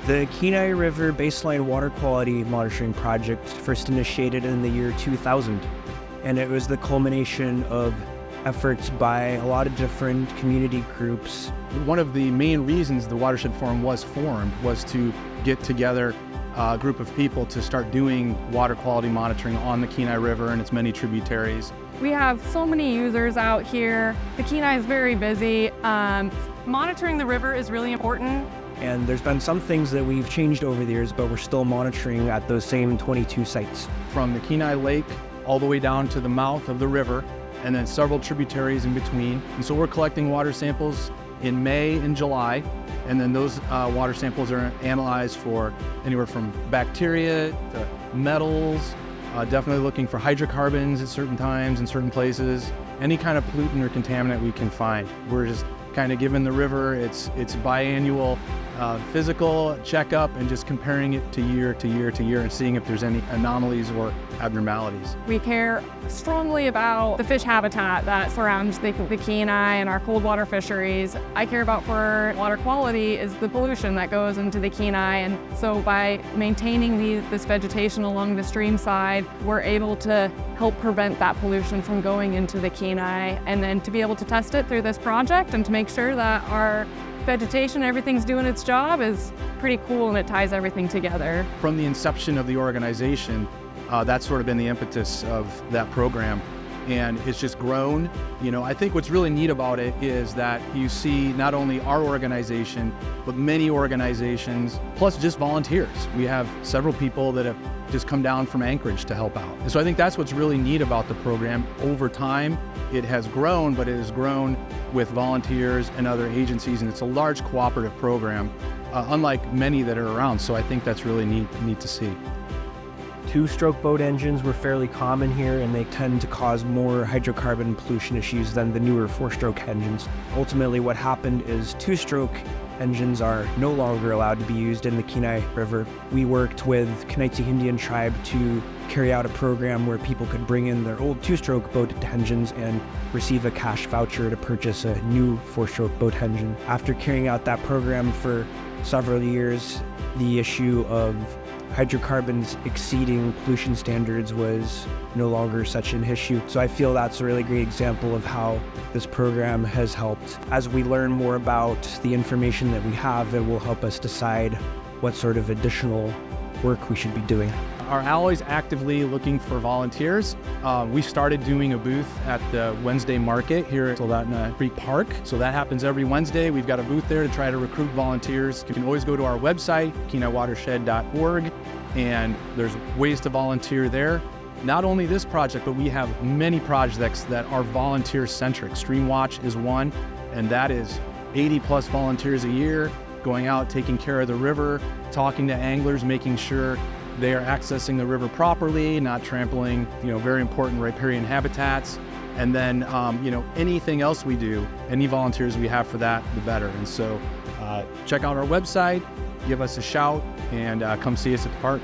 The Kenai River Baseline Water Quality Monitoring Project first initiated in the year 2000, and it was the culmination of efforts by a lot of different community groups. One of the main reasons the Watershed Forum was formed was to get together a group of people to start doing water quality monitoring on the Kenai River and its many tributaries. We have so many users out here. The Kenai is very busy. Monitoring the river is really important. And there's been some things that we've changed over the years, but we're still monitoring at those same 22 sites. From the Kenai Lake all the way down to the mouth of the river, and then several tributaries in between. And so we're collecting water samples in May and July, and then those water samples are analyzed for anywhere from bacteria to metals, definitely looking for hydrocarbons at certain times in certain places, any kind of pollutant or contaminant we can find. We're just kind of giving the river its biannual physical checkup and just comparing it to year to year to year and seeing if there's any anomalies or abnormalities. We care strongly about the fish habitat that surrounds the Kenai and our cold water fisheries. I care about for water quality is the pollution that goes into the Kenai, and so by maintaining this vegetation along the stream side, we're able to help prevent that pollution from going into the Kenai, and then to be able to test it through this project and to make sure that our vegetation, everything's doing its job is pretty cool, and it ties everything together. From the inception of the organization, that's sort of been the impetus of that program, and it's just grown. I think what's really neat about it is that you see not only our organization, but many organizations, plus just volunteers. We have several people that have just come down from Anchorage to help out. And so I think that's what's really neat about the program. Over time, it has grown, but it has grown with volunteers and other agencies, and it's a large cooperative program, unlike many that are around. So I think that's really neat to see. Two-stroke boat engines were fairly common here, and they tend to cause more hydrocarbon pollution issues than the newer four-stroke engines. Ultimately, what happened is two-stroke engines are no longer allowed to be used in the Kenai River. We worked with Kenai Indian tribe to carry out a program where people could bring in their old two-stroke boat engines and receive a cash voucher to purchase a new four-stroke boat engine. After carrying out that program for several years, the issue of hydrocarbons exceeding pollution standards was no longer such an issue. So I feel that's a really great example of how this program has helped. As we learn more about the information that we have, it will help us decide what sort of additional work we should be doing. Our alloy's actively looking for volunteers. We started doing a booth at the Wednesday market here at Soldotna Creek Park. So that happens every Wednesday. We've got a booth there to try to recruit volunteers. You can always go to our website, kenaiwatershed.org, and there's ways to volunteer there. Not only this project, but we have many projects that are volunteer-centric. Stream Watch is one, and that is 80 plus volunteers a year going out, taking care of the river, talking to anglers, making sure they are accessing the river properly, not trampling, very important riparian habitats. And then, anything else we do, any volunteers we have for that, the better. And so check out our website, give us a shout, and come see us at the park.